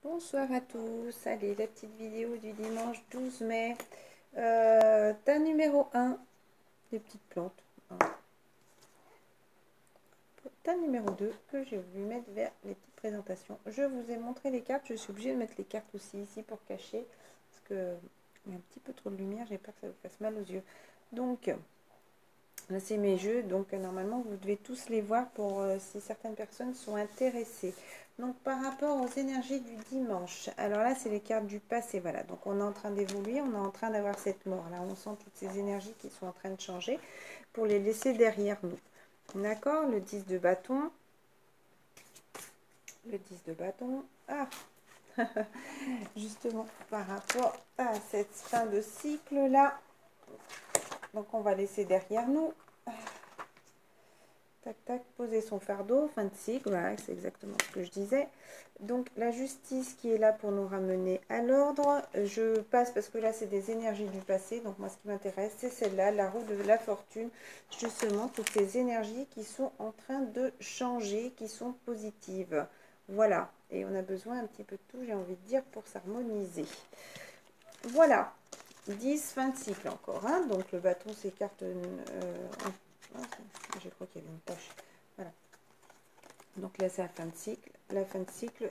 Bonsoir à tous, allez la petite vidéo du dimanche 12 mai, tas numéro 1, des petites plantes, hein. Tas numéro 2 que j'ai voulu mettre vers les petites présentations. Je vous ai montré les cartes, je suis obligée de mettre les cartes aussi ici pour cacher, parce que il y a un petit peu trop de lumière, j'ai peur que ça vous fasse mal aux yeux. Donc là c'est mes jeux, donc normalement vous devez tous les voir pour si certaines personnes sont intéressées. Donc par rapport aux énergies du dimanche, alors là c'est les cartes du passé, voilà, donc on est en train d'évoluer, on est en train d'avoir cette mort, là on sent toutes ces énergies qui sont en train de changer pour les laisser derrière nous. D'accord, le 10 de bâton, le 10 de bâton, ah justement par rapport à cette fin de cycle là, donc on va laisser derrière nous. Tac, tac, poser son fardeau, fin de cycle, voilà, c'est exactement ce que je disais. Donc, la justice qui est là pour nous ramener à l'ordre. Je passe parce que là, c'est des énergies du passé. Donc, moi, ce qui m'intéresse, c'est celle-là, la roue de la fortune. Justement, toutes ces énergies qui sont en train de changer, qui sont positives. Voilà. Et on a besoin un petit peu de tout, j'ai envie de dire, pour s'harmoniser. Voilà. 10, fin de cycle encore, hein. Donc, le bâton s'écarte... je crois qu'il y avait une poche. Voilà. Donc là, c'est la fin de cycle. La fin de cycle,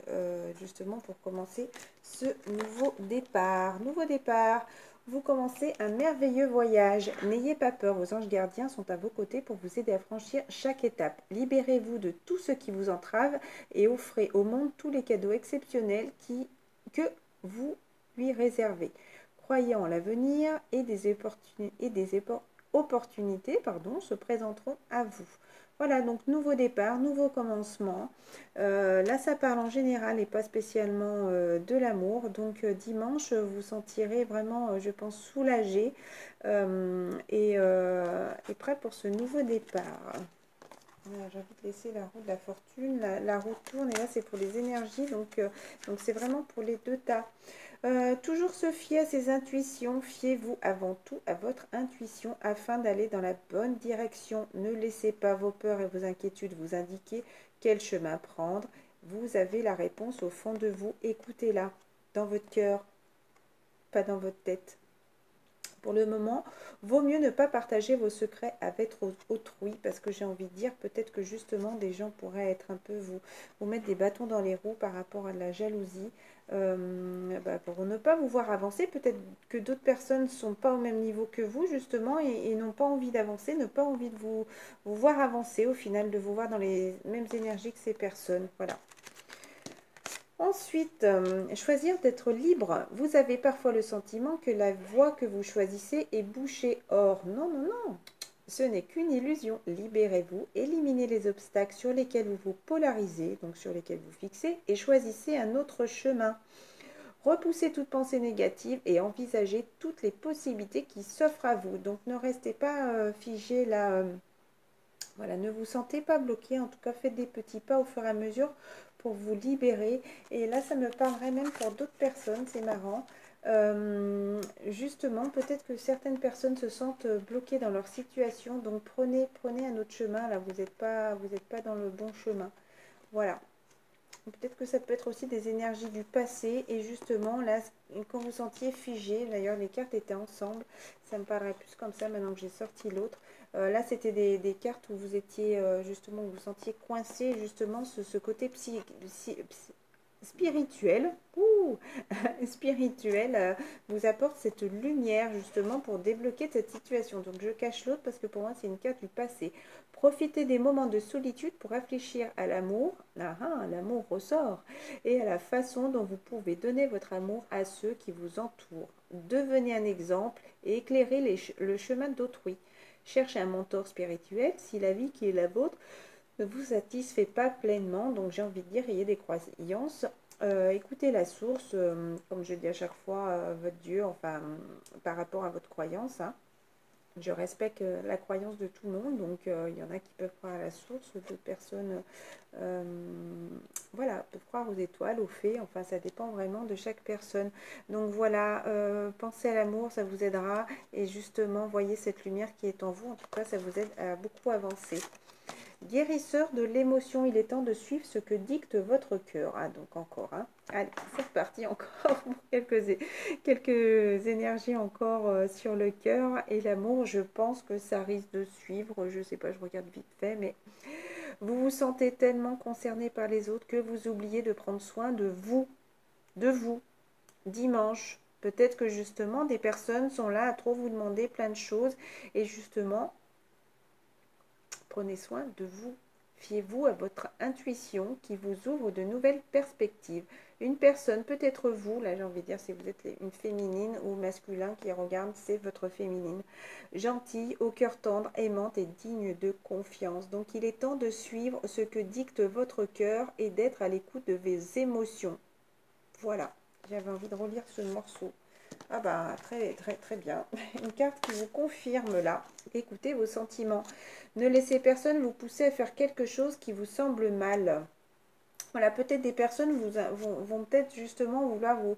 justement, pour commencer ce nouveau départ. Nouveau départ. Vous commencez un merveilleux voyage. N'ayez pas peur, vos anges gardiens sont à vos côtés pour vous aider à franchir chaque étape. Libérez-vous de tout ce qui vous entrave et offrez au monde tous les cadeaux exceptionnels que vous lui réservez. Croyez en l'avenir et des opportunités se présenteront à vous. Voilà, donc nouveau départ, nouveau commencement. Là, ça parle en général et pas spécialement de l'amour. Donc dimanche, vous sentirez vraiment, je pense, soulagé et prêt pour ce nouveau départ. J'ai envie de laisser la roue de la fortune. La roue tourne et là, c'est pour les énergies. Donc c'est vraiment pour les deux tas. Toujours se fier à ses intuitions. Fiez-vous avant tout à votre intuition afin d'aller dans la bonne direction. Ne laissez pas vos peurs et vos inquiétudes vous indiquer quel chemin prendre. Vous avez la réponse au fond de vous. Écoutez-la dans votre cœur, pas dans votre tête. Pour le moment, vaut mieux ne pas partager vos secrets avec autrui parce que j'ai envie de dire peut-être que justement des gens pourraient être un peu vous mettre des bâtons dans les roues par rapport à de la jalousie pour ne pas vous voir avancer. Peut-être que d'autres personnes ne sont pas au même niveau que vous justement et n'ont pas envie d'avancer, n'ont pas envie de vous voir avancer au final, de vous voir dans les mêmes énergies que ces personnes. Voilà. Ensuite, choisir d'être libre. Vous avez parfois le sentiment que la voie que vous choisissez est bouchée. Or, non, non, non. Ce n'est qu'une illusion. Libérez-vous, éliminez les obstacles sur lesquels vous vous polarisez, donc sur lesquels vous fixez, et choisissez un autre chemin. Repoussez toute pensée négative et envisagez toutes les possibilités qui s'offrent à vous. Donc, ne restez pas figé là. Voilà, ne vous sentez pas bloqué, en tout cas faites des petits pas au fur et à mesure pour vous libérer. Et là, ça me parlerait même pour d'autres personnes, c'est marrant. Justement, peut-être que certaines personnes se sentent bloquées dans leur situation, donc prenez un autre chemin, là, vous n'êtes pas dans le bon chemin. Voilà. Peut-être que ça peut être aussi des énergies du passé et justement là quand vous sentiez figé, d'ailleurs les cartes étaient ensemble, ça me parlerait plus comme ça maintenant que j'ai sorti l'autre. Là c'était des cartes où vous étiez justement, où vous sentiez coincé justement ce côté spirituel, spirituel vous apporte cette lumière justement pour débloquer cette situation. Donc je cache l'autre parce que pour moi c'est une carte du passé. Profitez des moments de solitude pour réfléchir à l'amour, l'amour ressort, et à la façon dont vous pouvez donner votre amour à ceux qui vous entourent. Devenez un exemple et éclairez le chemin d'autrui. Cherchez un mentor spirituel si la vie qui est la vôtre ne vous satisfait pas pleinement. Donc j'ai envie de dire, ayez des croyances. Écoutez la source, comme je dis à chaque fois, votre Dieu, enfin, par rapport à votre croyance, hein. Je respecte la croyance de tout le monde, donc il y en a qui peuvent croire à la source, d'autres personnes voilà, peuvent croire aux étoiles, aux fées, enfin ça dépend vraiment de chaque personne. Donc voilà, pensez à l'amour, ça vous aidera, et justement, voyez cette lumière qui est en vous, en tout cas ça vous aide à beaucoup avancer. Guérisseur de l'émotion, il est temps de suivre ce que dicte votre cœur. Ah, donc encore, hein. Allez, c'est reparti encore pour quelques énergies encore sur le cœur. Et l'amour, je pense que ça risque de suivre. Je sais pas, je regarde vite fait, mais vous vous sentez tellement concerné par les autres que vous oubliez de prendre soin de vous. De vous. Dimanche. Peut-être que justement, des personnes sont là à trop vous demander plein de choses. Et justement, prenez soin de vous. Fiez-vous à votre intuition qui vous ouvre de nouvelles perspectives. Une personne, peut-être vous, là j'ai envie de dire si vous êtes une féminine ou masculin qui regarde, c'est votre féminine. Gentille, au cœur tendre, aimante et digne de confiance. Donc il est temps de suivre ce que dicte votre cœur et d'être à l'écoute de vos émotions. Voilà, j'avais envie de relire ce morceau. Ah bah très très très bien. Une carte qui vous confirme là. Écoutez vos sentiments. Ne laissez personne vous pousser à faire quelque chose qui vous semble mal. Voilà, peut-être des personnes vont peut-être justement vouloir vous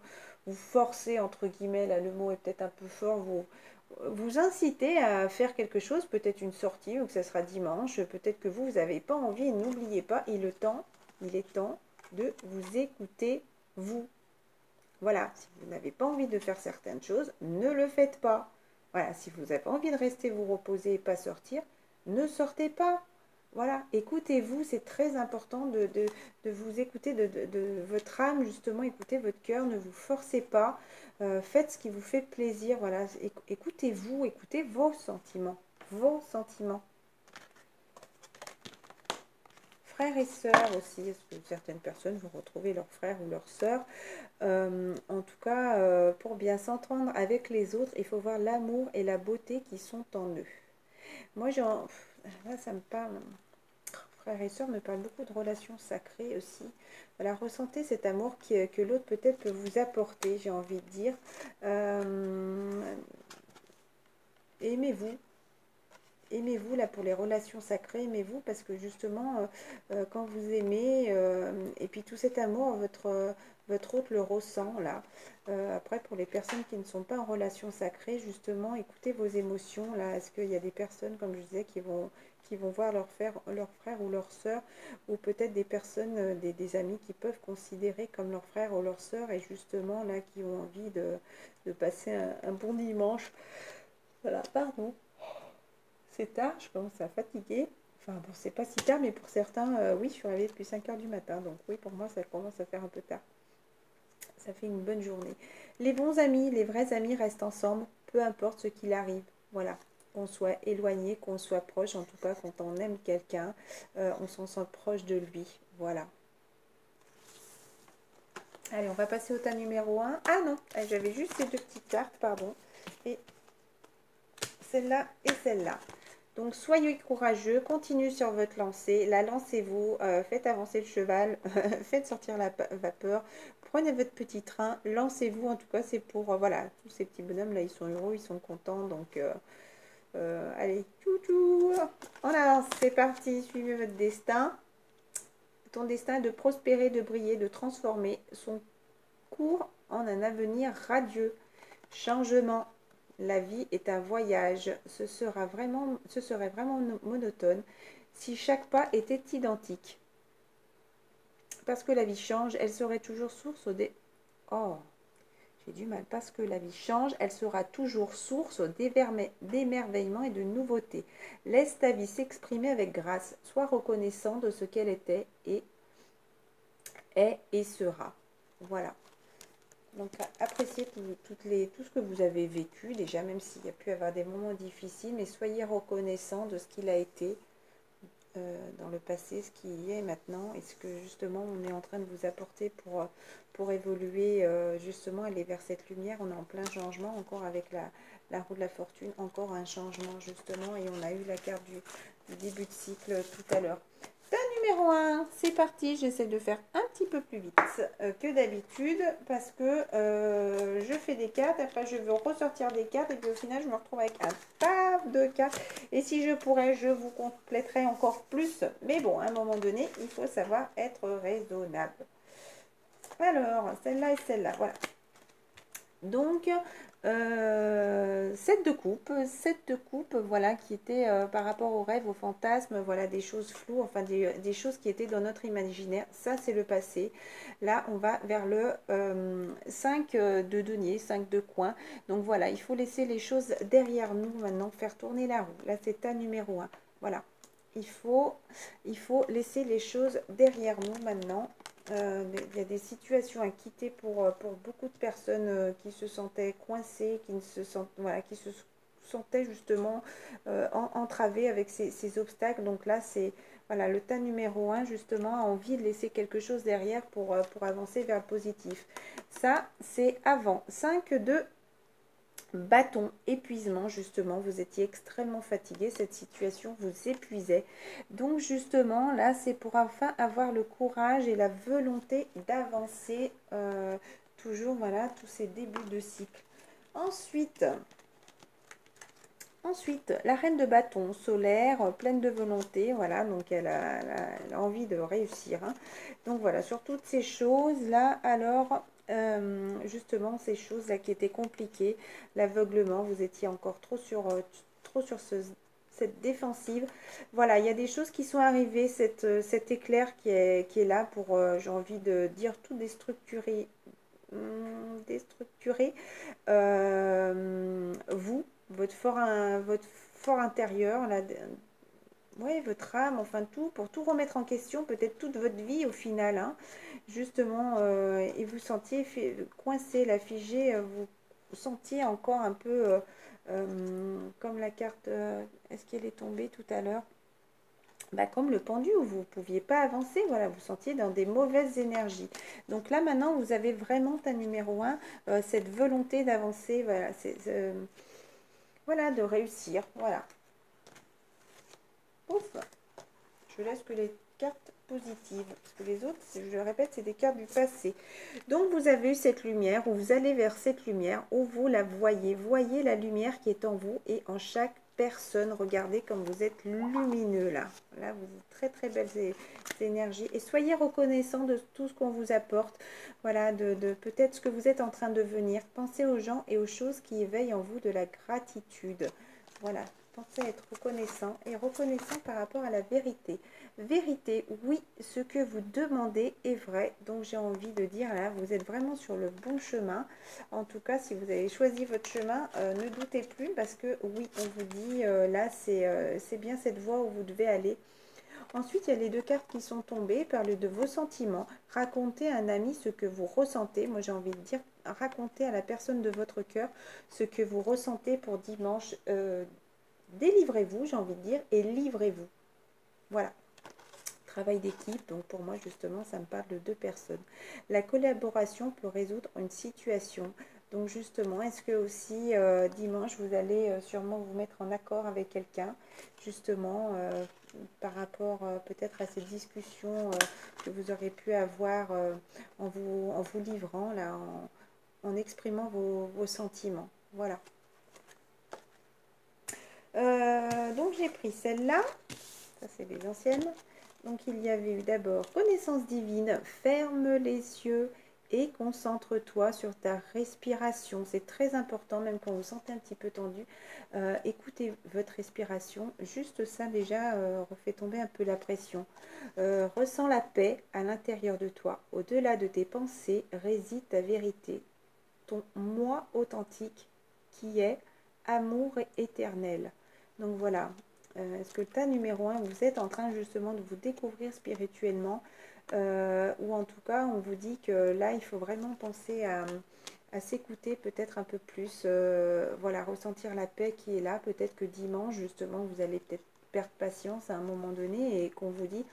forcer, entre guillemets, là le mot est peut-être un peu fort, vous inciter à faire quelque chose, peut-être une sortie ou que ça sera dimanche, peut-être que vous n'avez pas envie et n'oubliez pas, il est temps de vous écouter, vous. Voilà, si vous n'avez pas envie de faire certaines choses, ne le faites pas. Voilà, si vous avez envie de rester vous reposer et pas sortir, ne sortez pas. Voilà, écoutez-vous, c'est très important de vous écouter, de votre âme, justement, écoutez votre cœur, ne vous forcez pas, faites ce qui vous fait plaisir, voilà, écoutez-vous, écoutez vos sentiments, Frères et sœurs aussi, parce que certaines personnes vont retrouver leurs frères ou leurs sœurs. En tout cas, pour bien s'entendre avec les autres, il faut voir l'amour et la beauté qui sont en eux. Moi, là, ça me parle. Frères et sœurs me parlent beaucoup de relations sacrées aussi. Voilà, ressentez cet amour que l'autre peut-être peut vous apporter, j'ai envie de dire. Aimez-vous. Aimez-vous là pour les relations sacrées, aimez-vous parce que justement quand vous aimez et puis tout cet amour, votre hôte le ressent là. Après pour les personnes qui ne sont pas en relation sacrée, justement écoutez vos émotions là. Est-ce qu'il y a des personnes comme je disais qui vont voir leur frère ou leur sœur, ou peut-être des personnes, des amis qui peuvent considérer comme leur frère ou leur sœur et justement là qui ont envie de passer un bon dimanche. Voilà, pardon. C'est tard, je commence à fatiguer. Enfin, bon, c'est pas si tard, mais pour certains, oui, je suis réveillée depuis 5 h du matin. Donc oui, pour moi, ça commence à faire un peu tard. Ça fait une bonne journée. Les bons amis, les vrais amis restent ensemble, peu importe ce qu'il arrive. Voilà. Qu'on soit éloigné, qu'on soit proche, en tout cas, quand on aime quelqu'un, on s'en sent proche de lui. Voilà. Allez, on va passer au tas numéro 1. Ah non, j'avais juste ces deux petites cartes, pardon. Et celle-là et celle-là. Donc, soyez courageux, continuez sur votre lancée, la lancez-vous, faites avancer le cheval, faites sortir la vapeur, prenez votre petit train, lancez-vous, en tout cas, c'est pour, voilà, tous ces petits bonhommes, là, ils sont heureux, ils sont contents, donc, allez, tchou-tchou, on avance, c'est parti, suivez votre destin. Ton destin est de prospérer, de briller, de transformer son cours en un avenir radieux, changement. La vie est un voyage, ce serait vraiment monotone si chaque pas était identique. Parce que la vie change, elle serait toujours source des... Oh, j'ai du mal. Parce que la vie change, elle sera toujours source d'émerveillement et de nouveauté. Laisse ta vie s'exprimer avec grâce. Sois reconnaissant de ce qu'elle était et est et sera. Voilà. Donc, appréciez tout ce que vous avez vécu, déjà, même s'il y a pu avoir des moments difficiles, mais soyez reconnaissant de ce qu'il a été dans le passé, ce qui est maintenant, et ce que, justement, on est en train de vous apporter pour évoluer, justement, aller vers cette lumière. On est en plein changement, encore avec la roue de la fortune, encore un changement, justement, et on a eu la carte du début de cycle tout à l'heure. Numéro 1, c'est parti, j'essaie de faire un petit peu plus vite que d'habitude parce que je fais des cartes, après je veux ressortir des cartes et puis au final je me retrouve avec un tas de cartes et si je pourrais je vous compléterai encore plus, mais bon à un moment donné il faut savoir être raisonnable. Alors celle-là et celle-là, voilà. Donc Sept de coupe, voilà, qui était par rapport aux rêves, aux fantasmes, voilà, des choses floues, enfin des choses qui étaient dans notre imaginaire. Ça, c'est le passé. Là, on va vers le 5 de denier, 5 de coin. Donc voilà, il faut laisser les choses derrière nous maintenant, faire tourner la roue. Là, c'est ta numéro 1. Voilà. Il faut laisser les choses derrière nous maintenant. Il y a des situations à quitter pour beaucoup de personnes qui se sentaient coincées, qui ne se sentent, voilà, qui se sentaient justement entravées avec ces obstacles. Donc là, c'est voilà, le tas numéro 1 justement a envie de laisser quelque chose derrière pour avancer vers le positif. Ça, c'est avant. 5 de bâton, épuisement, justement, vous étiez extrêmement fatigué, cette situation vous épuisait. Donc justement, là, c'est pour enfin avoir le courage et la volonté d'avancer, toujours, voilà, tous ces débuts de cycle. Ensuite, la reine de bâton, solaire, pleine de volonté, voilà, donc elle a envie de réussir. Hein. Donc voilà, sur toutes ces choses-là, alors, justement, ces choses-là qui étaient compliquées, l'aveuglement, vous étiez encore trop sur cette défensive. Voilà, il y a des choses qui sont arrivées, cet éclair qui est là pour, j'ai envie de dire, tout déstructurer, vous, votre fort intérieur, là, ouais, votre âme, enfin tout, pour tout remettre en question, peut-être toute votre vie au final, hein, justement, et vous sentiez coincé, la figé, vous sentiez encore un peu comme la carte, est-ce qu'elle est tombée tout à l'heure? Bah, comme le pendu où vous ne pouviez pas avancer, voilà, vous sentiez dans des mauvaises énergies. Donc là maintenant vous avez vraiment ta numéro 1, cette volonté d'avancer, voilà, voilà, de réussir, voilà. Ouf. Je laisse que les cartes positives, parce que les autres, je le répète, c'est des cartes du passé. Donc vous avez eu cette lumière, ou vous allez vers cette lumière, où vous la voyez. Voyez la lumière qui est en vous et en chaque personne. Regardez comme vous êtes lumineux là. Là, vous êtes très très belles énergies. Et soyez reconnaissant de tout ce qu'on vous apporte. Voilà, de peut-être ce que vous êtes en train de devenir. Pensez aux gens et aux choses qui éveillent en vous de la gratitude. Voilà. Pensez à être reconnaissant et reconnaissant par rapport à la vérité. Vérité, oui, ce que vous demandez est vrai. Donc j'ai envie de dire là, vous êtes vraiment sur le bon chemin. En tout cas, si vous avez choisi votre chemin, ne doutez plus parce que oui, on vous dit là, c'est bien cette voie où vous devez aller. Ensuite, il y a les deux cartes qui sont tombées. Parlez de vos sentiments. Racontez à un ami ce que vous ressentez. Moi, j'ai envie de dire, racontez à la personne de votre cœur ce que vous ressentez pour dimanche. Délivrez-vous, j'ai envie de dire, et livrez-vous. Voilà. Travail d'équipe, donc pour moi, justement, ça me parle de deux personnes. La collaboration peut résoudre une situation. Donc justement, est-ce que aussi dimanche, vous allez sûrement vous mettre en accord avec quelqu'un, justement, par rapport peut-être à cette discussion que vous aurez pu avoir en vous livrant, là, en exprimant vos sentiments. Voilà. Donc j'ai pris celle-là, ça c'est les anciennes. Donc il y avait eu d'abord connaissance divine, ferme les yeux et concentre-toi sur ta respiration. C'est très important, même quand vous sentez un petit peu tendu. Écoutez votre respiration, juste ça déjà refait tomber un peu la pression. Ressens la paix à l'intérieur de toi. Au-delà de tes pensées réside ta vérité, ton moi authentique qui est amour éternel. Donc voilà, est-ce que tas numéro 1, vous êtes en train justement de vous découvrir spirituellement ou en tout cas on vous dit que là il faut vraiment penser à s'écouter peut-être un peu plus, voilà, ressentir la paix qui est là. Peut-être que dimanche justement vous allez peut-être perdre patience à un moment donné et qu'on vous dit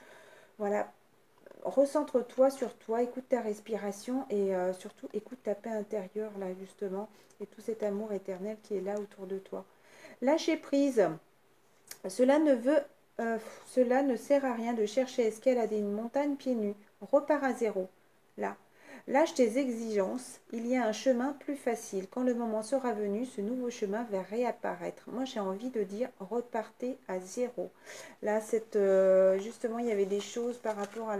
voilà, recentre-toi sur toi, écoute ta respiration et surtout écoute ta paix intérieure là justement et tout cet amour éternel qui est là autour de toi. Lâcher prise. Cela ne sert à rien de chercher à escalader une montagne pieds nus. Repars à zéro. Là. Lâche tes exigences. Il y a un chemin plus facile. Quand le moment sera venu, ce nouveau chemin va réapparaître. Moi, j'ai envie de dire repartez à zéro. Là, justement, il y avait des choses par rapport à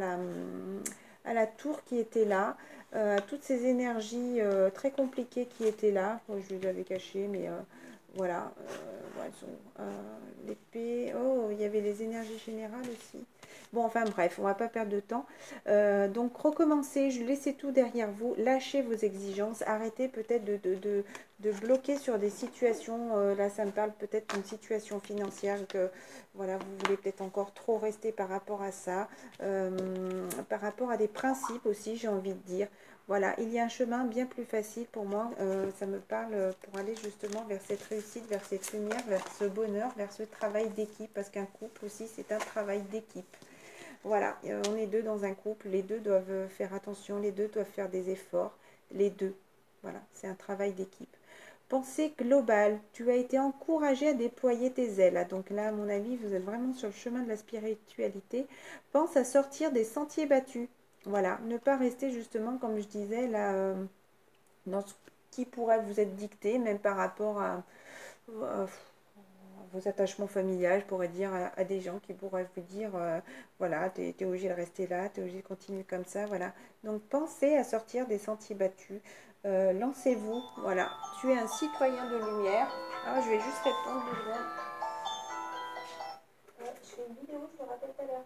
à la tour qui était là, à toutes ces énergies très compliquées qui étaient là. Oh, je les avais cachées, mais voilà. L'épée. Oh, il y avait les énergies générales aussi. Bon, enfin bref, on va pas perdre de temps. Donc, recommencez, laissez tout derrière vous, lâchez vos exigences, arrêtez peut-être de bloquer sur des situations. Là, ça me parle peut-être d'une situation financière que, voilà, vous voulez peut-être encore trop rester par rapport à ça. Par rapport à des principes aussi, j'ai envie de dire. Voilà, il y a un chemin bien plus facile pour moi. Ça me parle pour aller justement vers cette réussite, vers cette lumière, vers ce bonheur, vers ce travail d'équipe. Parce qu'un couple aussi, c'est un travail d'équipe. Voilà, on est deux dans un couple, les deux doivent faire attention, les deux doivent faire des efforts, les deux. Voilà, c'est un travail d'équipe. Pensée globale, tu as été encouragé à déployer tes ailes. Donc là, à mon avis, vous êtes vraiment sur le chemin de la spiritualité. Pense à sortir des sentiers battus. Voilà, ne pas rester justement, comme je disais, là, dans ce qui pourrait vous être dicté, même par rapport à vos attachements familiaux, je pourrais dire à des gens qui pourraient vous dire, voilà, tu es obligé de rester là, tu es obligé de continuer comme ça, voilà. Donc, pensez à sortir des sentiers battus. Lancez-vous, voilà. Tu es un citoyen de lumière. Ah, je vais juste répondre 2 secondes. Je fais une vidéo, je te rappelle tout à l'heure.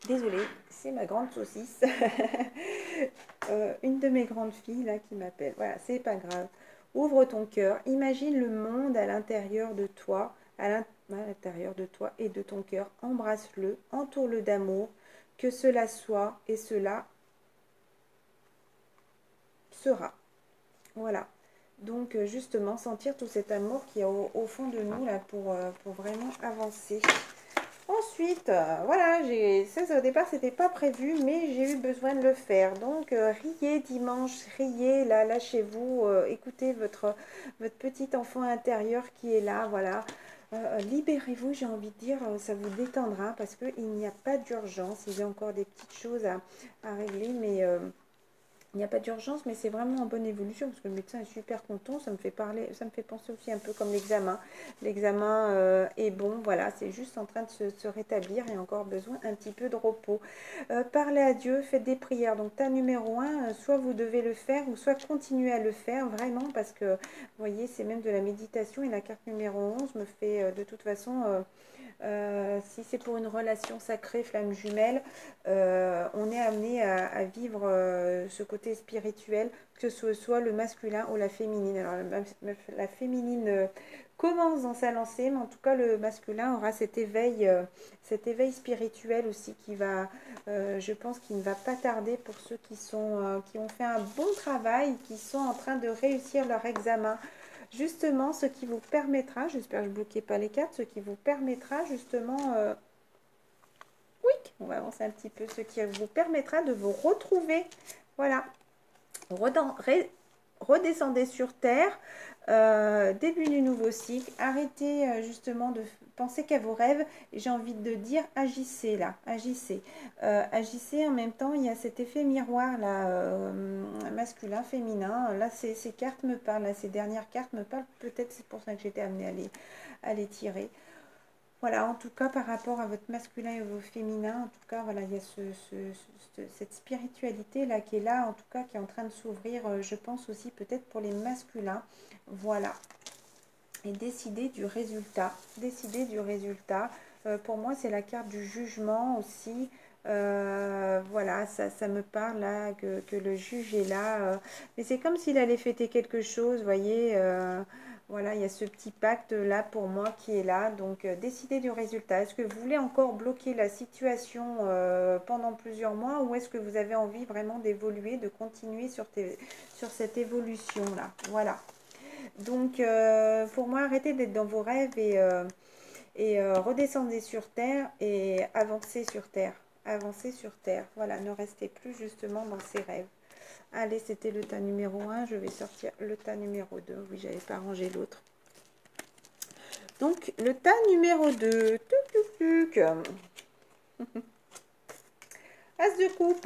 Désolée, c'est ma grande saucisse. Une de mes grandes filles là qui m'appelle. Voilà, c'est pas grave. Ouvre ton cœur. Imagine le monde à l'intérieur de toi, à l'intérieur de toi et de ton cœur. Embrasse-le, entoure-le d'amour. Que cela soit et cela sera. Voilà. Donc justement, sentir tout cet amour qui est au fond de nous là pour vraiment avancer. Ensuite, voilà, ça au départ, c'était pas prévu, mais j'ai eu besoin de le faire. Donc, riez dimanche, riez, là, lâchez-vous, écoutez votre petit enfant intérieur qui est là, voilà. Libérez-vous, j'ai envie de dire, ça vous détendra parce qu'il n'y a pas d'urgence. Il y a encore des petites choses à régler, mais il n'y a pas d'urgence, mais c'est vraiment en bonne évolution parce que le médecin est super content. Ça me fait penser aussi un peu comme l'examen. L'examen est bon, voilà, c'est juste en train de se rétablir et encore besoin un petit peu de repos. Parlez à Dieu, faites des prières. Donc, ta numéro 1, soit vous devez le faire ou soit continuer à le faire vraiment parce que, vous voyez, c'est même de la méditation et la carte numéro 11 me fait de toute façon... si c'est pour une relation sacrée, flamme jumelle, on est amené à vivre ce côté spirituel, que ce soit le masculin ou la féminine. Alors la féminine commence dans sa lancée, mais en tout cas le masculin aura cet éveil spirituel aussi qui va, je pense qu'il ne va pas tarder pour ceux qui ont fait un bon travail, qui sont en train de réussir leur examen. Justement, ce qui vous permettra, j'espère que je ne bloquais pas les cartes, ce qui vous permettra justement, oui, on va avancer un petit peu, ce qui vous permettra de vous retrouver, voilà, redescendez sur Terre, début du nouveau cycle, arrêtez justement de penser qu'à vos rêves, j'ai envie de dire agissez là, agissez. Agissez en même temps, il y a cet effet miroir là, masculin, féminin, là ces cartes me parlent, là, ces dernières cartes me parlent, peut-être c'est pour ça que j'étais amenée à les tirer. Voilà, en tout cas, par rapport à votre masculin et vos féminins, en tout cas, voilà, il y a cette spiritualité-là qui est là, en tout cas, qui est en train de s'ouvrir, je pense aussi peut-être pour les masculins. Voilà. Et décider du résultat. Décider du résultat. Pour moi, c'est la carte du jugement aussi. Voilà, ça me parle là, que le juge est là. Mais c'est comme s'il allait fêter quelque chose, vous voyez. Voilà, il y a ce petit pacte là pour moi qui est là. Donc, décidez du résultat. Est-ce que vous voulez encore bloquer la situation pendant plusieurs mois ou est-ce que vous avez envie vraiment d'évoluer, de continuer sur cette évolution là? Voilà. Donc, pour moi, arrêtez d'être dans vos rêves et redescendez sur Terre et avancez sur Terre. Avancez sur Terre. Voilà, ne restez plus justement dans ces rêves. Allez, c'était le tas numéro 1. Je vais sortir le tas numéro 2. Oui, j'avais pas rangé l'autre. Donc, le tas numéro 2. As de coupe.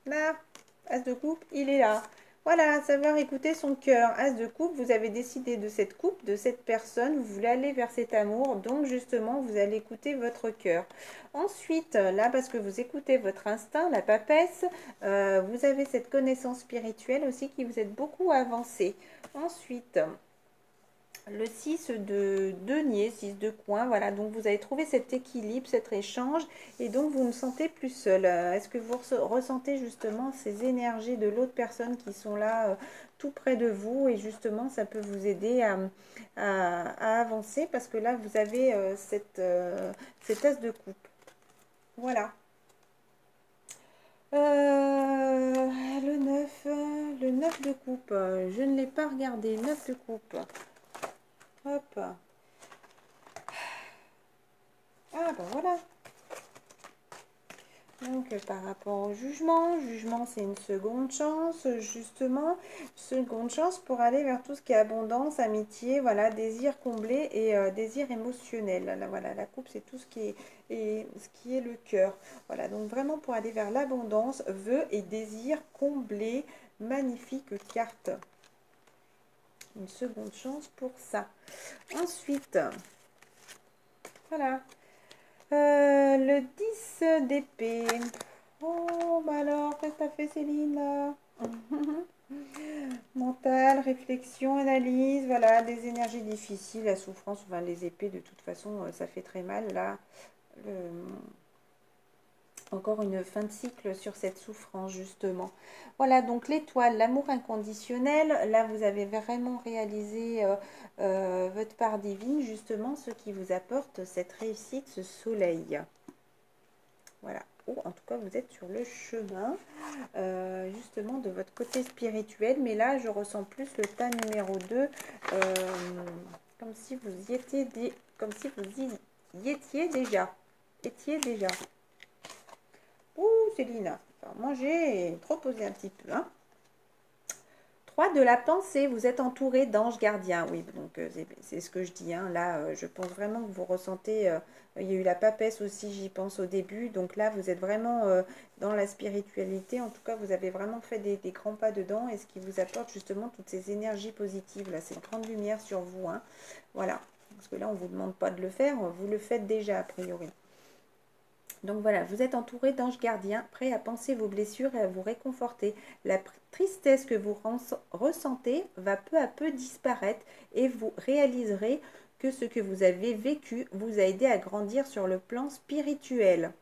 Là, As de coupe, il est là. Voilà, savoir écouter son cœur. As de coupe, vous avez décidé de cette coupe, de cette personne, vous voulez aller vers cet amour, donc justement, vous allez écouter votre cœur. Ensuite, là, parce que vous écoutez votre instinct, la papesse, vous avez cette connaissance spirituelle aussi qui vous aide beaucoup avancé. Ensuite, le 6 de denier, 6 de coin, voilà, donc vous avez trouvé cet équilibre, cet échange, et donc vous ne sentez plus seul. Est-ce que vous ressentez justement ces énergies de l'autre personne qui sont là tout près de vous, et justement ça peut vous aider à avancer, parce que là vous avez cet as de coupe. Voilà. Le 9 de coupe, je ne l'ai pas regardé, 9 de coupe. Hop. Ah ben voilà. Donc par rapport au jugement c'est une seconde chance, justement, seconde chance pour aller vers tout ce qui est abondance, amitié, voilà, désir comblé et désir émotionnel. Là, voilà, la coupe c'est tout ce qui est le cœur. Voilà, donc vraiment pour aller vers l'abondance, vœux et désirs comblés, magnifique carte. Une seconde chance pour ça. Ensuite, voilà. Le 10 d'épée. Oh, bah alors, qu'est-ce que t'as fait, Céline? Mental, réflexion, analyse, voilà, des énergies difficiles, la souffrance, enfin les épées, de toute façon, ça fait très mal, là. Encore une fin de cycle sur cette souffrance, justement. Voilà, donc l'étoile, l'amour inconditionnel. Là, vous avez vraiment réalisé votre part divine, justement, ce qui vous apporte cette réussite, ce soleil. Voilà. Ou en tout cas, vous êtes sur le chemin, justement, de votre côté spirituel. Mais là, je ressens plus le tas numéro 2, comme si vous y étiez, comme si vous y étiez déjà. Ouh, Céline, manger, trop posé un petit peu, hein. 3 de la pensée, vous êtes entouré d'anges gardiens. Oui, donc c'est ce que je dis, hein. Là, je pense vraiment que vous ressentez, il y a eu la papesse aussi, j'y pense au début. Donc là, vous êtes vraiment dans la spiritualité. En tout cas, vous avez vraiment fait des grands pas dedans, et ce qui vous apporte justement toutes ces énergies positives. Là, c'est une grande lumière sur vous, hein. Voilà, parce que là, on ne vous demande pas de le faire, vous le faites déjà a priori. Donc voilà, vous êtes entouré d'anges gardiens, prêts à panser vos blessures et à vous réconforter. La tristesse que vous ressentez va peu à peu disparaître, et vous réaliserez que ce que vous avez vécu vous a aidé à grandir sur le plan spirituel.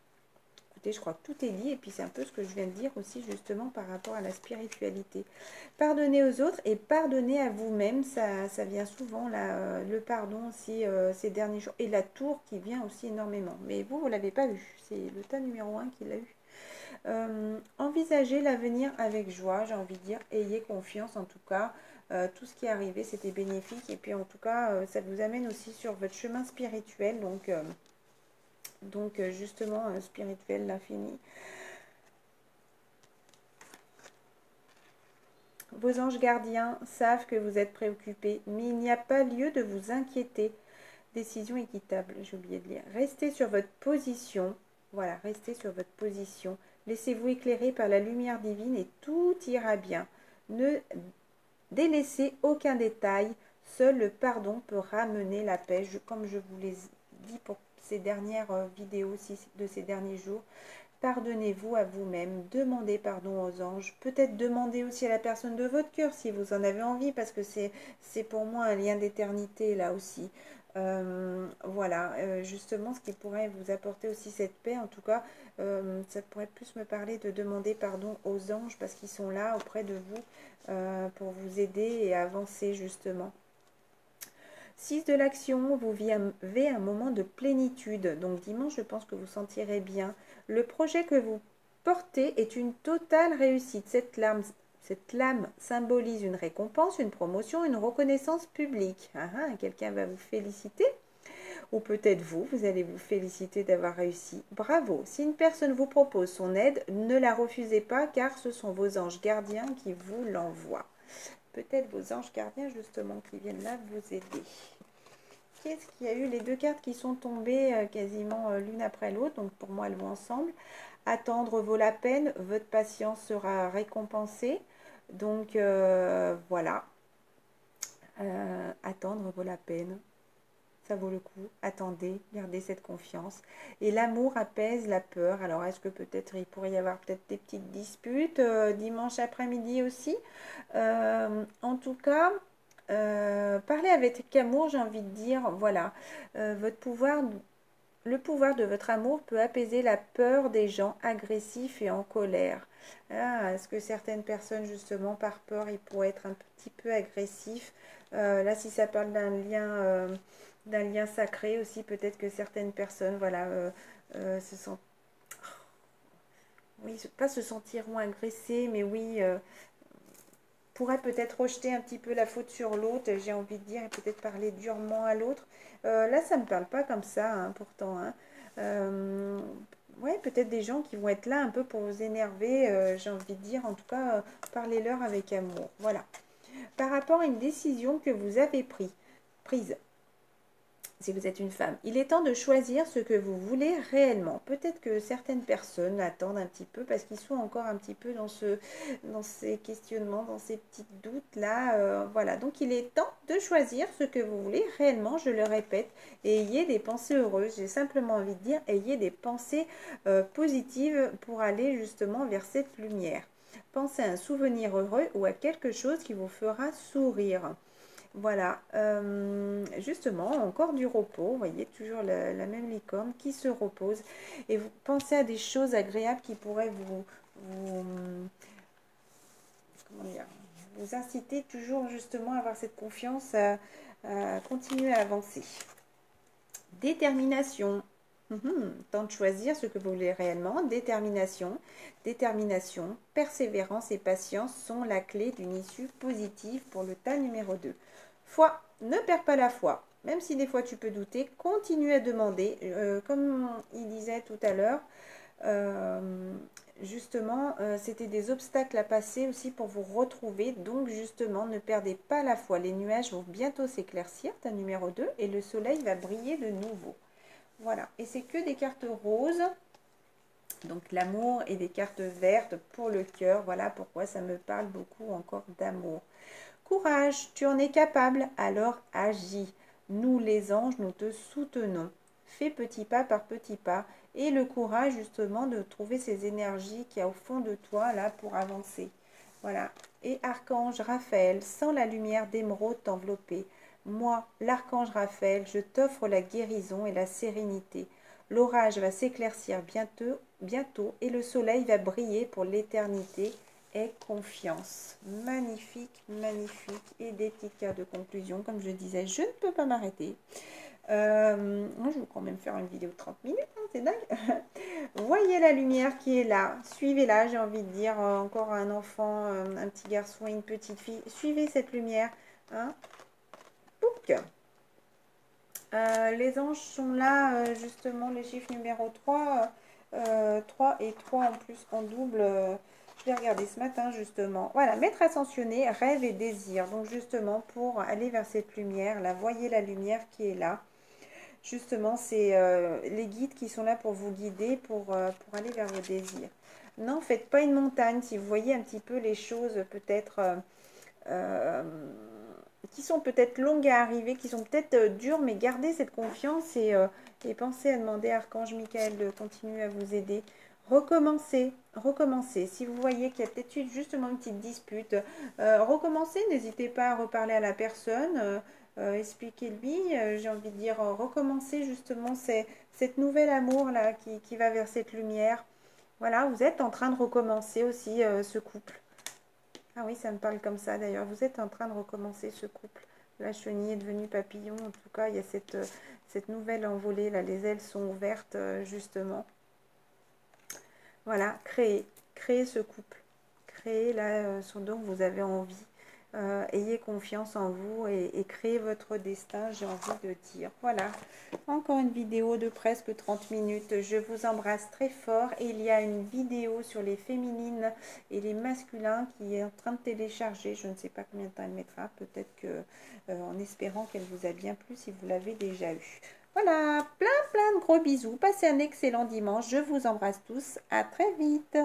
Écoutez, je crois que tout est dit, et puis c'est un peu ce que je viens de dire aussi, justement, par rapport à la spiritualité. Pardonnez aux autres et pardonnez à vous-même, ça vient souvent, là, le pardon aussi, ces derniers jours, et la tour qui vient aussi énormément. Mais vous ne l'avez pas vu, c'est le tas numéro 1 qui l'a eu. Envisagez l'avenir avec joie, j'ai envie de dire, ayez confiance en tout cas. Tout ce qui est arrivé, c'était bénéfique, et puis en tout cas, ça vous amène aussi sur votre chemin spirituel, donc justement, spirituel, l'infini. Vos anges gardiens savent que vous êtes préoccupés, mais il n'y a pas lieu de vous inquiéter. Décision équitable, j'ai oublié de lire. Restez sur votre position. Voilà, restez sur votre position. Laissez-vous éclairer par la lumière divine et tout ira bien. Ne délaissez aucun détail. Seul le pardon peut ramener la paix. Comme je vous l'ai dit pour ces dernières vidéos aussi, de ces derniers jours, pardonnez-vous à vous-même, demandez pardon aux anges, peut-être demandez aussi à la personne de votre cœur si vous en avez envie, parce que c'est pour moi un lien d'éternité là aussi. Voilà, justement, ce qui pourrait vous apporter aussi cette paix, en tout cas, ça pourrait plus me parler de demander pardon aux anges, parce qu'ils sont là auprès de vous pour vous aider et avancer justement. 6 de l'action, vous vivez un moment de plénitude. Donc dimanche, je pense que vous sentirez bien. Le projet que vous portez est une totale réussite. Cette lame symbolise une récompense, une promotion, une reconnaissance publique. Quelqu'un va vous féliciter, ou peut-être vous allez vous féliciter d'avoir réussi. Bravo! Si une personne vous propose son aide, ne la refusez pas, car ce sont vos anges gardiens qui vous l'envoient. Peut-être vos anges gardiens, justement, qui viennent là vous aider. Qu'est-ce qu'il y a eu? Les deux cartes qui sont tombées quasiment l'une après l'autre. Donc, pour moi, elles vont ensemble. Attendre vaut la peine. Votre patience sera récompensée. Donc, voilà. Attendre vaut la peine. Ça vaut le coup. Attendez, gardez cette confiance. Et l'amour apaise la peur. Alors, est-ce que peut-être il pourrait y avoir peut-être des petites disputes dimanche après-midi aussi. En tout cas, parlez avec amour, j'ai envie de dire, voilà, votre pouvoir, le pouvoir de votre amour peut apaiser la peur des gens agressifs et en colère. Ah, est-ce que certaines personnes, justement, par peur, ils pourraient être un petit peu agressifs. Là, si ça parle d'un lien sacré aussi, peut-être que certaines personnes, voilà, se sentent, oui, pas se sentiront agressées, mais oui, pourrait peut-être rejeter un petit peu la faute sur l'autre, j'ai envie de dire, et peut-être parler durement à l'autre. Là, ça ne me parle pas comme ça, hein, pourtant. Hein. Ouais, peut-être des gens qui vont être là un peu pour vous énerver, j'ai envie de dire. En tout cas, parlez-leur avec amour. Voilà. Par rapport à une décision que vous avez prise, si vous êtes une femme, il est temps de choisir ce que vous voulez réellement. Peut-être que certaines personnes attendent un petit peu parce qu'ils sont encore un petit peu dans ces questionnements, dans ces petits doutes-là. Voilà, donc il est temps de choisir ce que vous voulez réellement, je le répète, et ayez des pensées heureuses. J'ai simplement envie de dire, ayez des pensées positives pour aller justement vers cette lumière. Pensez à un souvenir heureux ou à quelque chose qui vous fera sourire. Voilà, justement, encore du repos, vous voyez, toujours la même licorne qui se repose. Et vous pensez à des choses agréables qui pourraient comment dire, vous inciter toujours justement à avoir cette confiance, à continuer à avancer. Détermination. Temps de choisir ce que vous voulez réellement. Détermination, persévérance et patience sont la clé d'une issue positive pour le tas numéro 2. Foi, ne perds pas la foi. Même si des fois tu peux douter, continue à demander. Comme il disait tout à l'heure, justement, c'était des obstacles à passer aussi pour vous retrouver. Donc, justement, ne perdez pas la foi. Les nuages vont bientôt s'éclaircir, ta numéro 2, et le soleil va briller de nouveau. Voilà, et c'est que des cartes roses. Donc, l'amour et des cartes vertes pour le cœur. Voilà pourquoi ça me parle beaucoup encore d'amour. Courage, tu en es capable, alors agis. Nous, les anges, nous te soutenons. Fais petit pas par petit pas et le courage justement de trouver ces énergies qu'il y a au fond de toi là pour avancer. Voilà. Et archange Raphaël, sans la lumière d'émeraude t'envelopper. Moi, l'archange Raphaël, je t'offre la guérison et la sérénité. L'orage va s'éclaircir bientôt et le soleil va briller pour l'éternité. Et confiance. Magnifique, magnifique. Et des petites cartes de conclusion. Comme je disais, je ne peux pas m'arrêter. Moi, je vais quand même faire une vidéo de 30 minutes. Hein, c'est dingue. Voyez la lumière qui est là. Suivez-la, j'ai envie de dire. Encore un enfant, un petit garçon et une petite fille. Suivez cette lumière. Hein. Pouc. Les anges sont là, justement, les chiffres numéro 3. 3 et 3 en plus en double. Je l'ai regardé ce matin justement. Voilà, maître ascensionné, rêve et désir. Donc justement pour aller vers cette lumière, là, voyez la lumière qui est là. Justement, c'est les guides qui sont là pour vous guider, pour aller vers vos désirs. Non, faites pas une montagne. Si vous voyez un petit peu les choses peut-être qui sont peut-être longues à arriver, qui sont peut-être dures, mais gardez cette confiance et pensez à demander à Archange Michael de continuer à vous aider. Recommencez, recommencez. Si vous voyez qu'il y a peut-être justement une petite dispute, recommencez, n'hésitez pas à reparler à la personne, expliquez-lui, j'ai envie de dire, recommencez justement cette nouvelle amour-là qui va vers cette lumière. Voilà, vous êtes en train de recommencer aussi ce couple. Ah oui, ça me parle comme ça d'ailleurs. Vous êtes en train de recommencer ce couple. La chenille est devenue papillon. En tout cas, il y a cette nouvelle envolée. Là, les ailes sont ouvertes, justement. Voilà, créez ce couple. Créez là ce dont vous avez envie. Ayez confiance en vous et créez votre destin, j'ai envie de dire. Voilà, encore une vidéo de presque 30 minutes. Je vous embrasse très fort. Et il y a une vidéo sur les féminines et les masculins qui est en train de télécharger. Je ne sais pas combien de temps elle mettra. Peut-être que, en espérant qu'elle vous a bien plu si vous l'avez déjà eu. Voilà, plein de gros bisous. Passez un excellent dimanche. Je vous embrasse tous. À très vite.